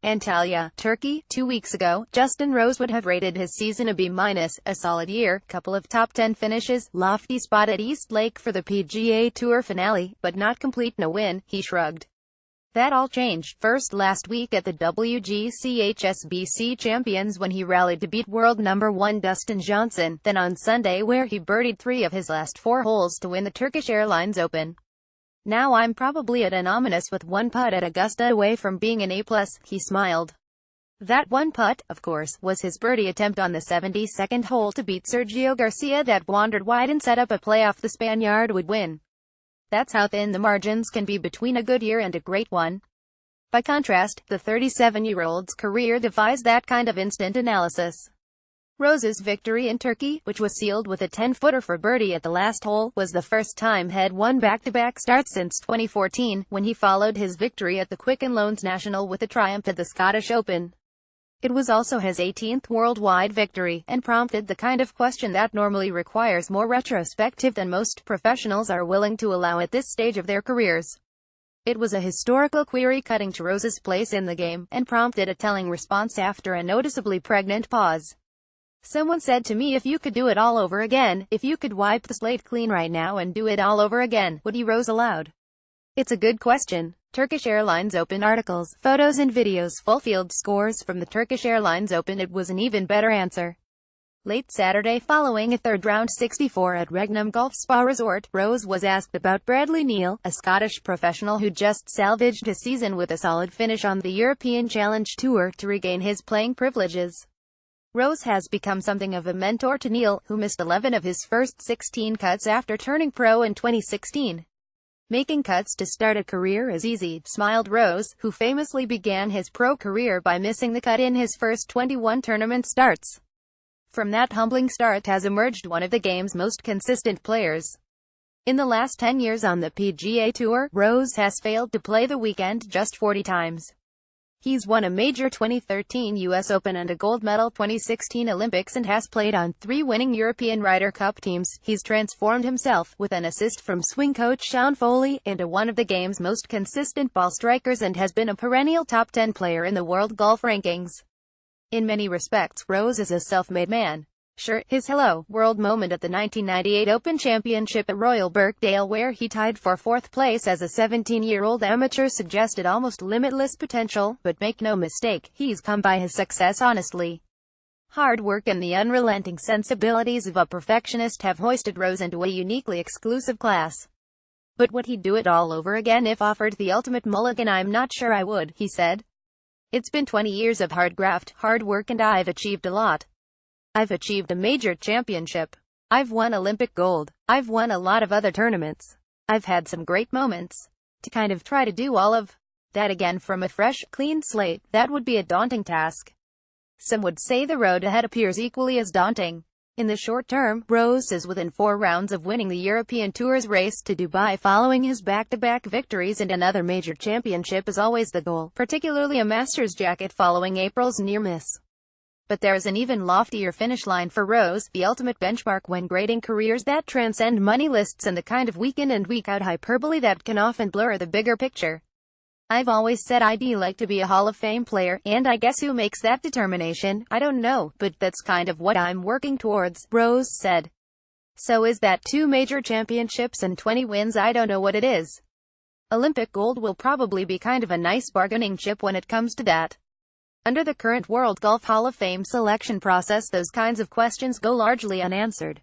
Antalya, Turkey. 2 weeks ago, Justin Rose would have rated his season a B-, a solid year, couple of top 10 finishes, lofty spot at East Lake for the PGA Tour finale, but not complete no win, he shrugged. That all changed, first last week at the WGC HSBC Champions when he rallied to beat world number 1 Dustin Johnson, then on Sunday where he birdied 3 of his last 4 holes to win the Turkish Airlines Open. Now I'm probably at an ominous with 1 putt at Augusta away from being an A+, he smiled. That 1 putt, of course, was his birdie attempt on the 72nd hole to beat Sergio Garcia that wandered wide and set up a playoff the Spaniard would win. That's how thin the margins can be between a good year and a great one. By contrast, the 37-year-old's career defies that kind of instant analysis. Rose's victory in Turkey, which was sealed with a 10-footer for birdie at the last hole, was the first time he'd won back-to-back starts since 2014, when he followed his victory at the Quicken Loans National with a triumph at the Scottish Open. It was also his 18th worldwide victory, and prompted the kind of question that normally requires more retrospective than most professionals are willing to allow at this stage of their careers. It was a historical query cutting to Rose's place in the game, and prompted a telling response after a noticeably pregnant pause. Someone said to me, if you could do it all over again, if you could wipe the slate clean right now and do it all over again, would you? Rose aloud. It's a good question. Turkish Airlines Open articles, photos and videos, full field scores from the Turkish Airlines Open. It was an even better answer. Late Saturday following a third-round 64 at Regnum Golf Spa Resort, Rose was asked about Bradley Neal, a Scottish professional who just salvaged his season with a solid finish on the European Challenge Tour to regain his playing privileges. Rose has become something of a mentor to Neal, who missed 11 of his first 16 cuts after turning pro in 2016. Making cuts to start a career is easy, smiled Rose, who famously began his pro career by missing the cut in his first 21 tournament starts. From that humbling start has emerged one of the game's most consistent players. In the last 10 years on the PGA Tour, Rose has failed to play the weekend just 40 times. He's won a major 2013 US Open and a gold medal 2016 Olympics and has played on 3 winning European Ryder Cup teams. He's transformed himself, with an assist from swing coach Sean Foley, into one of the game's most consistent ball strikers and has been a perennial top 10 player in the world golf rankings. In many respects, Rose is a self-made man. Sure, his Hello World moment at the 1998 Open Championship at Royal Birkdale, where he tied for 4th place as a 17-year-old amateur, suggested almost limitless potential, but make no mistake, he's come by his success honestly. Hard work and the unrelenting sensibilities of a perfectionist have hoisted Rose into a uniquely exclusive class. But would he do it all over again if offered the ultimate mulligan? I'm not sure I would, he said. It's been 20 years of hard graft, hard work, and I've achieved a lot. I've achieved a major championship. I've won Olympic gold. I've won a lot of other tournaments. I've had some great moments. To kind of try to do all of that again from a fresh, clean slate, that would be a daunting task. Some would say the road ahead appears equally as daunting. In the short term, Rose is within 4 rounds of winning the European Tour's race to Dubai following his back-to-back victories, and another major championship is always the goal, particularly a Masters jacket following April's near miss. But there's an even loftier finish line for Rose, the ultimate benchmark when grading careers that transcend money lists and the kind of week in and week out hyperbole that can often blur the bigger picture. I've always said I'd like to be a Hall of Fame player, and I guess who makes that determination, I don't know, but that's kind of what I'm working towards, Rose said. So is that 2 major championships and 20 wins? I don't know what it is. Olympic gold will probably be kind of a nice bargaining chip when it comes to that. Under the current World Golf Hall of Fame selection process, those kinds of questions go largely unanswered.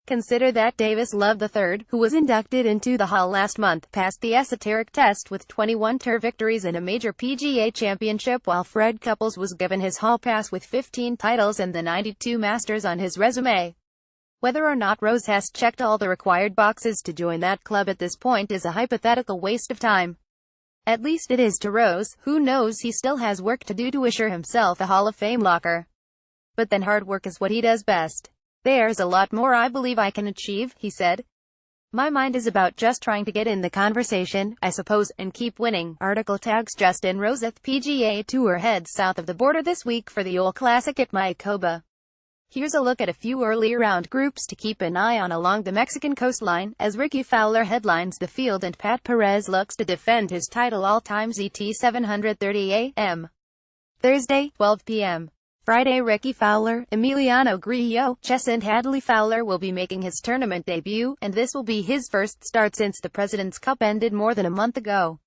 Consider that Davis Love III, who was inducted into the Hall last month, passed the esoteric test with 21 tour victories and a major PGA championship, while Fred Couples was given his Hall pass with 15 titles and the 92 Masters on his resume. Whether or not Rose has checked all the required boxes to join that club at this point is a hypothetical waste of time. At least it is to Rose, who knows he still has work to do to assure himself a Hall of Fame locker. But then hard work is what he does best. There's a lot more I believe I can achieve, he said. My mind is about just trying to get in the conversation, I suppose, and keep winning. Article tags Justin Rose at PGA Tour heads south of the border this week for the Ole Classic at Mayakoba. Here's a look at a few early round groups to keep an eye on along the Mexican coastline, as Ricky Fowler headlines the field and Pat Perez looks to defend his title all-time ZT 730 AM. Thursday, 12 p.m. Friday, Ricky Fowler, Emiliano Grillo, chess and Hadley Fowler will be making his tournament debut, and this will be his first start since the President's Cup ended more than a month ago.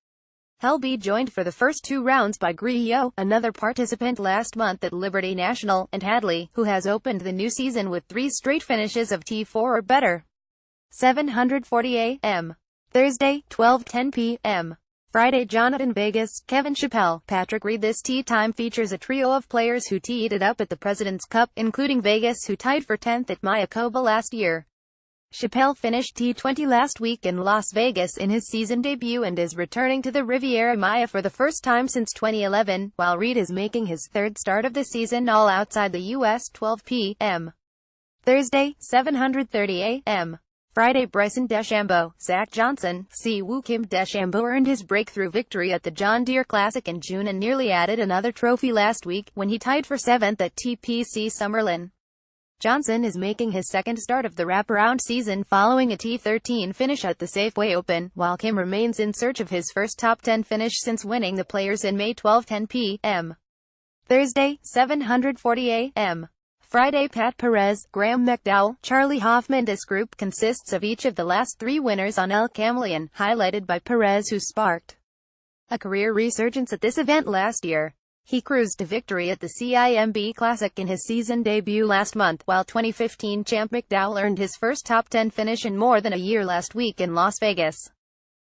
He'll be joined for the first two rounds by Grillo, another participant last month at Liberty National, and Hadley, who has opened the new season with 3 straight finishes of T4 or better. 7:40 a.m. Thursday, 12:10 p.m. Friday, Jonathan Vegas, Kevin Chappell, Patrick Reed. This tee time features a trio of players who teed it up at the President's Cup, including Vegas, who tied for 10th at Mayakoba last year. Chappell finished T20 last week in Las Vegas in his season debut and is returning to the Riviera Maya for the first time since 2011, while Reed is making his third start of the season all outside the U.S. 12 p.m. Thursday, 7:30 a.m. Friday, Bryson DeChambeau, Zach Johnson, Siwoo Kim. DeChambeau earned his breakthrough victory at the John Deere Classic in June and nearly added another trophy last week, when he tied for 7th at TPC Summerlin. Johnson is making his second start of the wraparound season following a T13 finish at the Safeway Open, while Kim remains in search of his first top 10 finish since winning the Players in May. 12:10 p.m. Thursday, 7:40 a.m. Friday, Pat Perez, Graham McDowell, Charlie Hoffman. This group consists of each of the last 3 winners on El Camaleon, highlighted by Perez, who sparked a career resurgence at this event last year. He cruised to victory at the CIMB Classic in his season debut last month, while 2015 champ McDowell earned his first top 10 finish in more than a year last week in Las Vegas.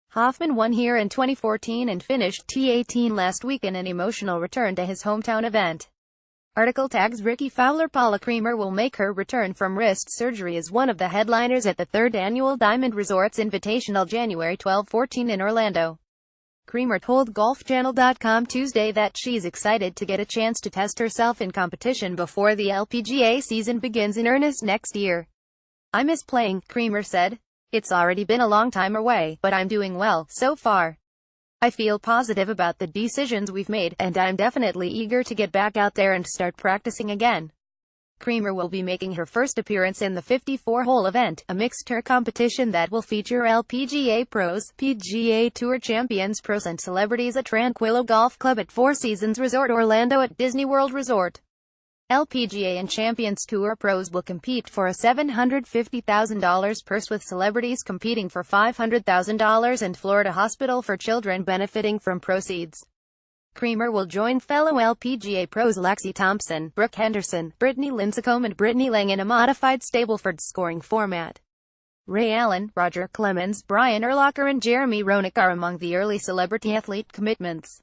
Hoffman won here in 2014 and finished T18 last week in an emotional return to his hometown event. Article tags Ricky Fowler. Paula Creamer will make her return from wrist surgery as one of the headliners at the 3rd Annual Diamond Resorts Invitational January 12-14 in Orlando. Creamer told GolfChannel.com Tuesday that she's excited to get a chance to test herself in competition before the LPGA season begins in earnest next year. "I miss playing," Creamer said. "It's already been a long time away, but I'm doing well so far. I feel positive about the decisions we've made, and I'm definitely eager to get back out there and start practicing again." Creamer will be making her first appearance in the 54-hole event, a mixed-tour competition that will feature LPGA pros, PGA Tour champions, pros and celebrities at Tranquillo Golf Club at Four Seasons Resort Orlando at Disney World Resort. LPGA and Champions Tour pros will compete for a $750,000 purse, with celebrities competing for $500,000 and Florida Hospital for Children benefiting from proceeds. Creamer will join fellow LPGA pros Lexi Thompson, Brooke Henderson, Brittany Lincecum and Brittany Lang in a modified Stableford scoring format. Ray Allen, Roger Clemens, Brian Urlacher and Jeremy Roenick are among the early celebrity athlete commitments.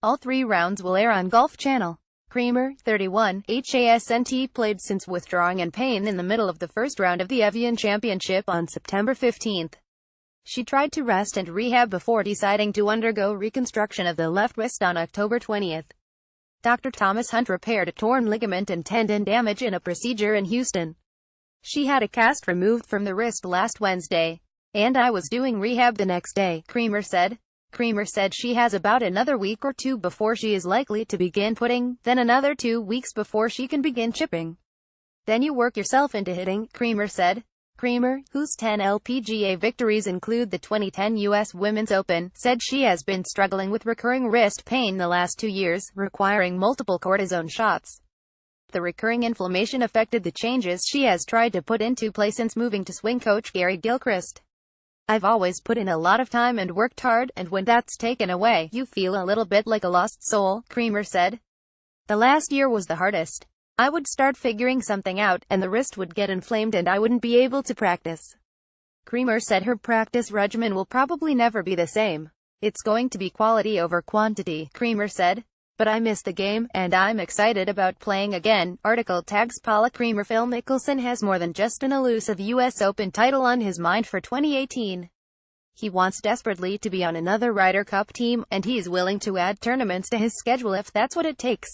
All 3 rounds will air on Golf Channel. Creamer, 31, hasn't played since withdrawing in pain in the middle of the first round of the Evian Championship on September 15. She tried to rest and rehab before deciding to undergo reconstruction of the left wrist on October 20. Dr. Thomas Hunt repaired a torn ligament and tendon damage in a procedure in Houston. "She had a cast removed from the wrist last Wednesday, and I was doing rehab the next day," Creamer said. Creamer said she has about another week or 2 before she is likely to begin putting, then another 2 weeks before she can begin chipping. "Then you work yourself into hitting," Creamer said. Creamer, whose 10 LPGA victories include the 2010 U.S. Women's Open, said she has been struggling with recurring wrist pain the last 2 years, requiring multiple cortisone shots. The recurring inflammation affected the changes she has tried to put into place since moving to swing coach Gary Gilchrist. "I've always put in a lot of time and worked hard, and when that's taken away, you feel a little bit like a lost soul," Creamer said. "The last year was the hardest. I would start figuring something out, and the wrist would get inflamed and I wouldn't be able to practice." Creamer said her practice regimen will probably never be the same. "It's going to be quality over quantity," Creamer said. "But I miss the game, and I'm excited about playing again." Article tags Paula Creamer. Phil Mickelson has more than just an elusive U.S. Open title on his mind for 2018. He wants desperately to be on another Ryder Cup team, and he's willing to add tournaments to his schedule if that's what it takes.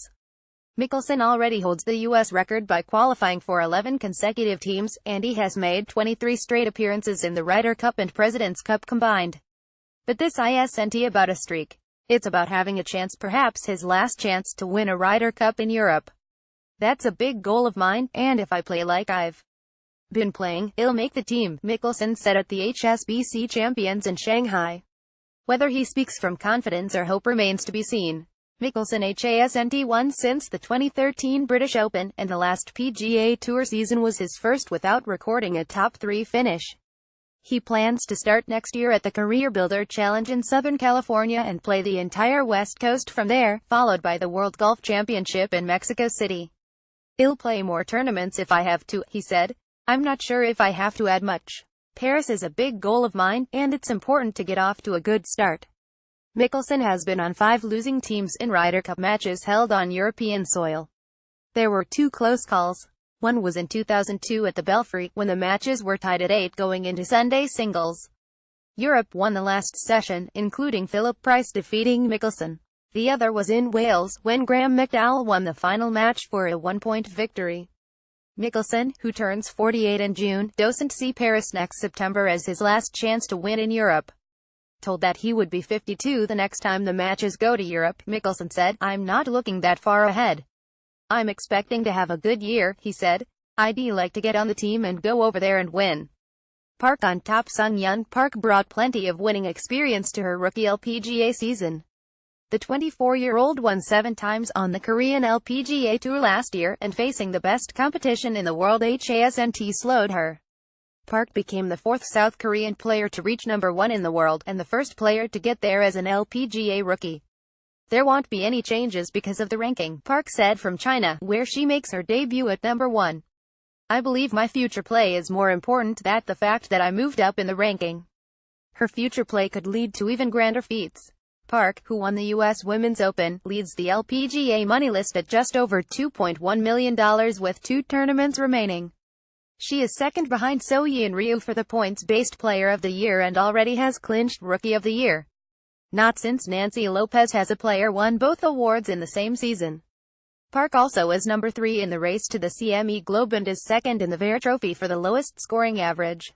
Mickelson already holds the U.S. record by qualifying for 11 consecutive teams, and he has made 23 straight appearances in the Ryder Cup and President's Cup combined. But this isn't about a streak. It's about having a chance, perhaps his last chance, to win a Ryder Cup in Europe. "That's a big goal of mine, and if I play like I've been playing, I'll make the team," Mickelson said at the HSBC Champions in Shanghai. Whether he speaks from confidence or hope remains to be seen. Mickelson hasn't won since the 2013 British Open, and the last PGA Tour season was his first without recording a top-3 finish. He plans to start next year at the Career Builder Challenge in Southern California and play the entire West Coast from there, followed by the World Golf Championship in Mexico City. "I'll play more tournaments if I have to," he said. "I'm not sure if I have to add much. Paris is a big goal of mine, and it's important to get off to a good start." Mickelson has been on 5 losing teams in Ryder Cup matches held on European soil. There were 2 close calls. One was in 2002 at the Belfry, when the matches were tied at 8 going into Sunday singles. Europe won the last session, including Philip Price defeating Mickelson. The other was in Wales, when Graham McDowell won the final match for a 1-point victory. Mickelson, who turns 48 in June, doesn't see Paris next September as his last chance to win in Europe. Told that he would be 52 the next time the matches go to Europe, Mickelson said, "I'm not looking that far ahead. I'm expecting to have a good year," he said. "I'd like to get on the team and go over there and win." Park on top. Sung Hyun Park brought plenty of winning experience to her rookie LPGA season. The 24-year-old won 7 times on the Korean LPGA Tour last year, and facing the best competition in the world hasn't slowed her. Park became the 4th South Korean player to reach number 1 in the world, and the first player to get there as an LPGA rookie. "There won't be any changes because of the ranking," Park said from China, where she makes her debut at number 1. "I believe my future play is more important than the fact that I moved up in the ranking. Her future play could lead to even grander feats." Park, who won the U.S. Women's Open, leads the LPGA money list at just over $2.1 million with 2 tournaments remaining. She is second behind So-Yeon Ryu for the points-based Player of the Year and already has clinched Rookie of the Year. Not since Nancy Lopez has a player won both awards in the same season. Park also is number 3 in the race to the CME Globe and is second in the Vare Trophy for the lowest scoring average.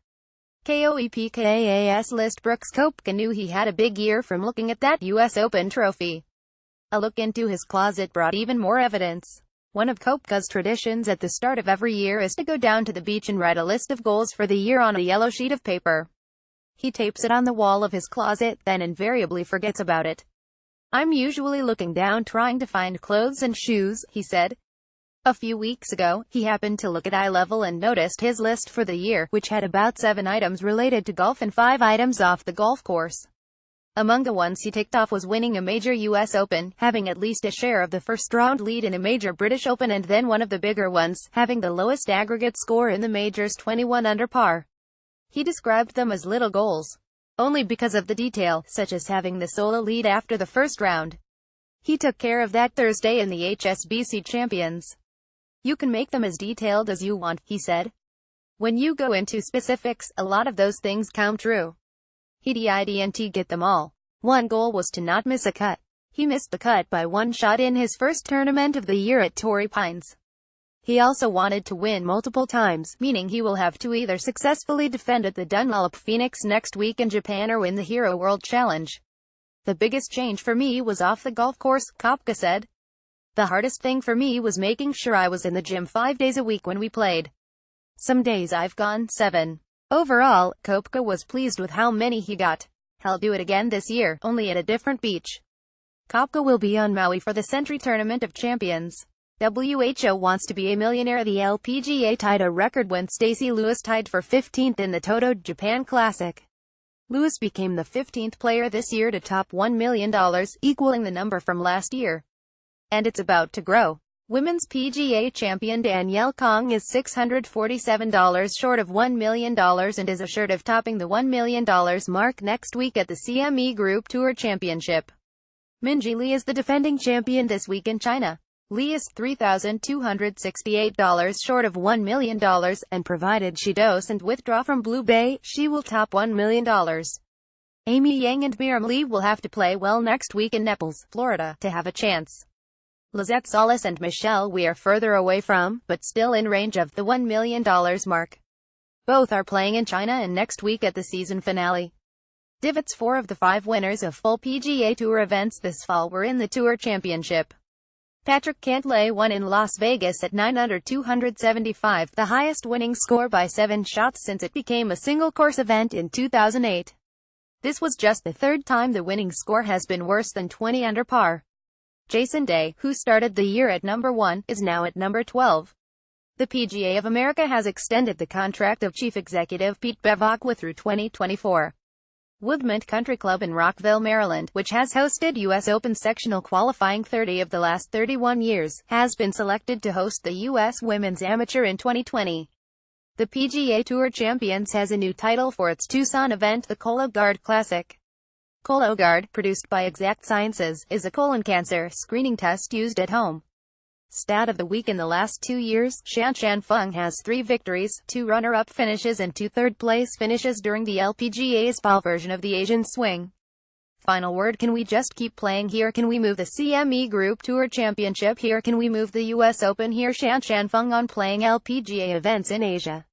KOEPKAS list. Brooks Koepka knew he had a big year from looking at that U.S. Open trophy. A look into his closet brought even more evidence. One of Koepka's traditions at the start of every year is to go down to the beach and write a list of goals for the year on a yellow sheet of paper. He tapes it on the wall of his closet, then invariably forgets about it. "I'm usually looking down trying to find clothes and shoes," he said. A few weeks ago, he happened to look at eye level and noticed his list for the year, which had about 7 items related to golf and 5 items off the golf course. Among the ones he ticked off was winning a major U.S. Open, having at least a share of the first-round lead in a major British Open, and then one of the bigger ones, having the lowest aggregate score in the majors, 21 under par. He described them as little goals, only because of the detail, such as having the solo lead after the first round. He took care of that Thursday in the HSBC Champions. "You can make them as detailed as you want," he said. "When you go into specifics, a lot of those things come true. He didn't get them all. One goal was to not miss a cut. He missed the cut by 1 shot in his first tournament of the year at Torrey Pines. He also wanted to win multiple times, meaning he will have to either successfully defend at the Dunlop Phoenix next week in Japan or win the Hero World Challenge. The biggest change for me was off the golf course," Koepka said. "The hardest thing for me was making sure I was in the gym 5 days a week when we played. Some days I've gone 7. Overall, Koepka was pleased with how many he got. "He'll do it again this year, only at a different beach." Koepka will be on Maui for the Sentry Tournament of Champions. WHO wants to be a millionaire. The LPGA tied a record when Stacey Lewis tied for 15th in the Toto Japan Classic. Lewis became the 15th player this year to top $1 million, equaling the number from last year. And it's about to grow. Women's PGA champion Danielle Kong is $647 short of $1 million and is assured of topping the $1 million mark next week at the CME Group Tour Championship. Minjee Lee is the defending champion this week in China. Lee is $3,268 short of $1 million, and provided she doesn't withdraw from Blue Bay, she will top $1 million. Amy Yang and Miriam Lee will have to play well next week in Naples, Florida, to have a chance. Lizette Solis and Michelle We are further away from, but still in range of, the $1 million mark. Both are playing in China and next week at the season finale. Divots. 4 of the 5 winners of full PGA Tour events this fall were in the Tour Championship. Patrick Cantlay won in Las Vegas at 9 under 275, the highest winning score by 7 shots since it became a single-course event in 2008. This was just the 3rd time the winning score has been worse than 20 under par. Jason Day, who started the year at number 1, is now at number 12. The PGA of America has extended the contract of Chief Executive Pete Bevacqua through 2024. Woodmont Country Club in Rockville, Maryland, which has hosted U.S. Open sectional qualifying 30 of the last 31 years, has been selected to host the U.S. Women's Amateur in 2020. The PGA Tour Champions has a new title for its Tucson event, the Cologuard Classic. Cologuard, produced by Exact Sciences, is a colon cancer screening test used at home. Stat of the week: in the last 2 years, Shan Feng has 3 victories, 2 runner-up finishes and 2 third-place finishes during the LPGA's PAL version of the Asian Swing. Final word: can we just keep playing here? Can we move the CME Group Tour Championship here? Can we move the US Open here? Shan Feng on playing LPGA events in Asia.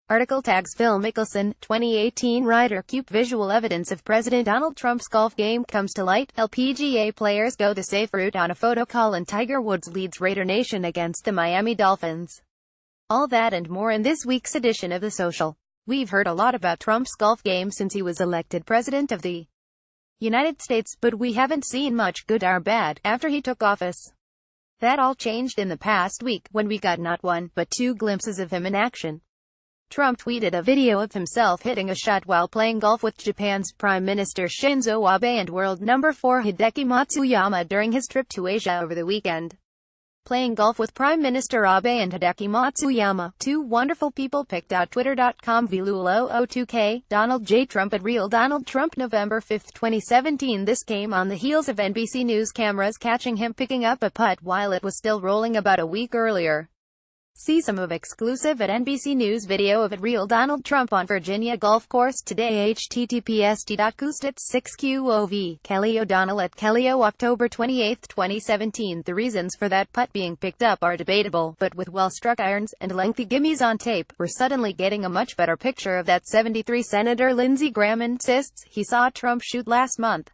Article tags Phil Mickelson, 2018 Ryder Cup. Visual evidence of President Donald Trump's golf game comes to light. LPGA players go the safe route on a photo call, and Tiger Woods leads Raider Nation against the Miami Dolphins. All that and more in this week's edition of The Social. We've heard a lot about Trump's golf game since he was elected President of the United States, but we haven't seen much, good or bad, after he took office. That all changed in the past week, when we got not 1, but 2 glimpses of him in action. Trump tweeted a video of himself hitting a shot while playing golf with Japan's Prime Minister Shinzo Abe and world number 4 Hideki Matsuyama during his trip to Asia over the weekend. Playing golf with Prime Minister Abe and Hideki Matsuyama, 2 wonderful people. picked out Twitter.com VLULO02K, Donald J. Trump at Real Donald Trump. November 5, 2017. This came on the heels of NBC News cameras catching him picking up a putt while it was still rolling about a week earlier. See some of exclusive at NBC News video of at Real Donald Trump on Virginia golf course today. https://6qov Kelly O'Donnell at Kellyo. October 28, 2017. The reasons for that putt being picked up are debatable, but with well-struck irons and lengthy gimmies on tape, we're suddenly getting a much better picture of that 73. Senator Lindsey Graham insists he saw Trump shoot last month.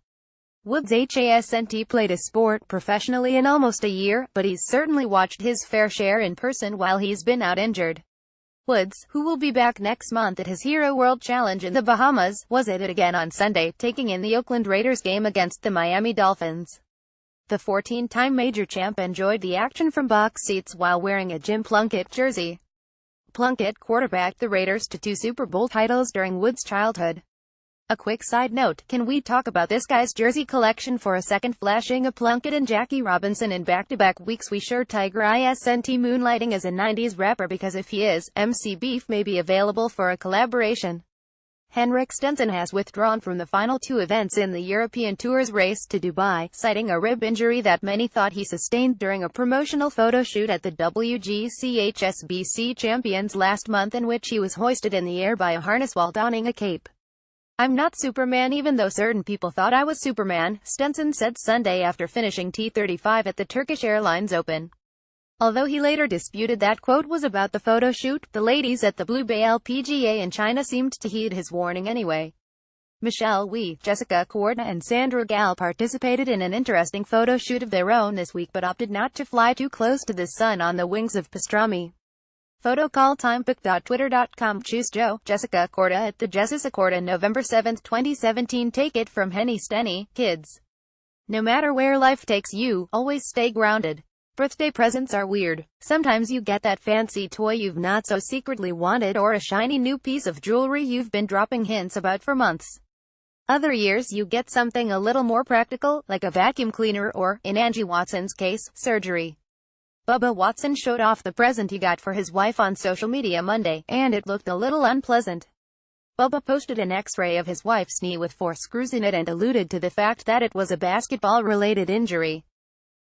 Woods hasn't played a sport professionally in almost a year, but he's certainly watched his fair share in person while he's been out injured. Woods, who will be back next month at his Hero World Challenge in the Bahamas, was at it again on Sunday, taking in the Oakland Raiders game against the Miami Dolphins. The 14-time major champ enjoyed the action from box seats while wearing a Jim Plunkett jersey. Plunkett quarterbacked the Raiders to 2 Super Bowl titles during Woods' childhood. A quick side note, can we talk about this guy's jersey collection for a second? Flashing a Plunkett and Jackie Robinson in back-to-back weeks. We sure Tiger isn't moonlighting as a 90s rapper, because if he is, MC Beef may be available for a collaboration. Henrik Stenson has withdrawn from the final 2 events in the European Tour's race to Dubai, citing a rib injury that many thought he sustained during a promotional photo shoot at the WGC HSBC Champions last month, in which he was hoisted in the air by a harness while donning a cape. "I'm not Superman, even though certain people thought I was Superman," Stenson said Sunday after finishing T35 at the Turkish Airlines Open. Although he later disputed that quote was about the photo shoot, the ladies at the Blue Bay LPGA in China seemed to heed his warning anyway. Michelle Wie, Jessica Korda and Sandra Gall participated in an interesting photo shoot of their own this week, but opted not to fly too close to the sun on the wings of pastrami. Photo call time pic.twitter.com Choose Joe, Jessica Korda at the Jessica Korda. November 7, 2017. Take it from Henny Stenny, kids. No matter where life takes you, always stay grounded. Birthday presents are weird. Sometimes you get that fancy toy you've not so secretly wanted, or a shiny new piece of jewelry you've been dropping hints about for months. Other years you get something a little more practical, like a vacuum cleaner or, in Angie Watson's case, surgery. Bubba Watson showed off the present he got for his wife on social media Monday, and it looked a little unpleasant. Bubba posted an X-ray of his wife's knee with 4 screws in it and alluded to the fact that it was a basketball-related injury.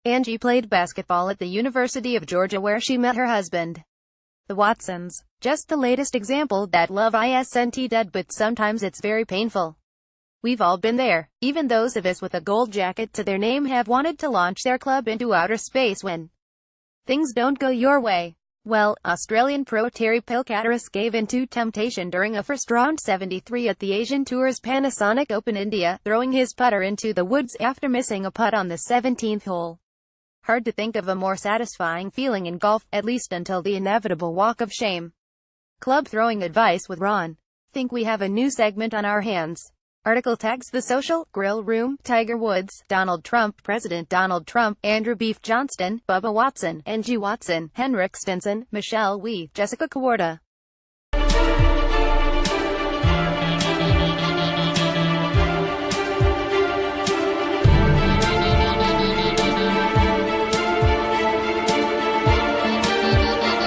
Angie played basketball at the University of Georgia, where she met her husband. The Watsons. Just the latest example that love isn't dead, but sometimes it's very painful. We've all been there. Even those of us with a gold jacket to their name have wanted to launch their club into outer space when things don't go your way. Well, Australian pro Terry Pilkadaris gave in to temptation during a first-round 73 at the Asian Tour's Panasonic Open India, throwing his putter into the woods after missing a putt on the 17th hole. Hard to think of a more satisfying feeling in golf, at least until the inevitable walk of shame. Club throwing advice with Ron. Think we have a new segment on our hands. Article tags The Social, Grill Room, Tiger Woods, Donald Trump, President Donald Trump, Andrew Beef Johnston, Bubba Watson, Angie Watson, Henrik Stenson, Michelle Wie, Jessica Kawarda.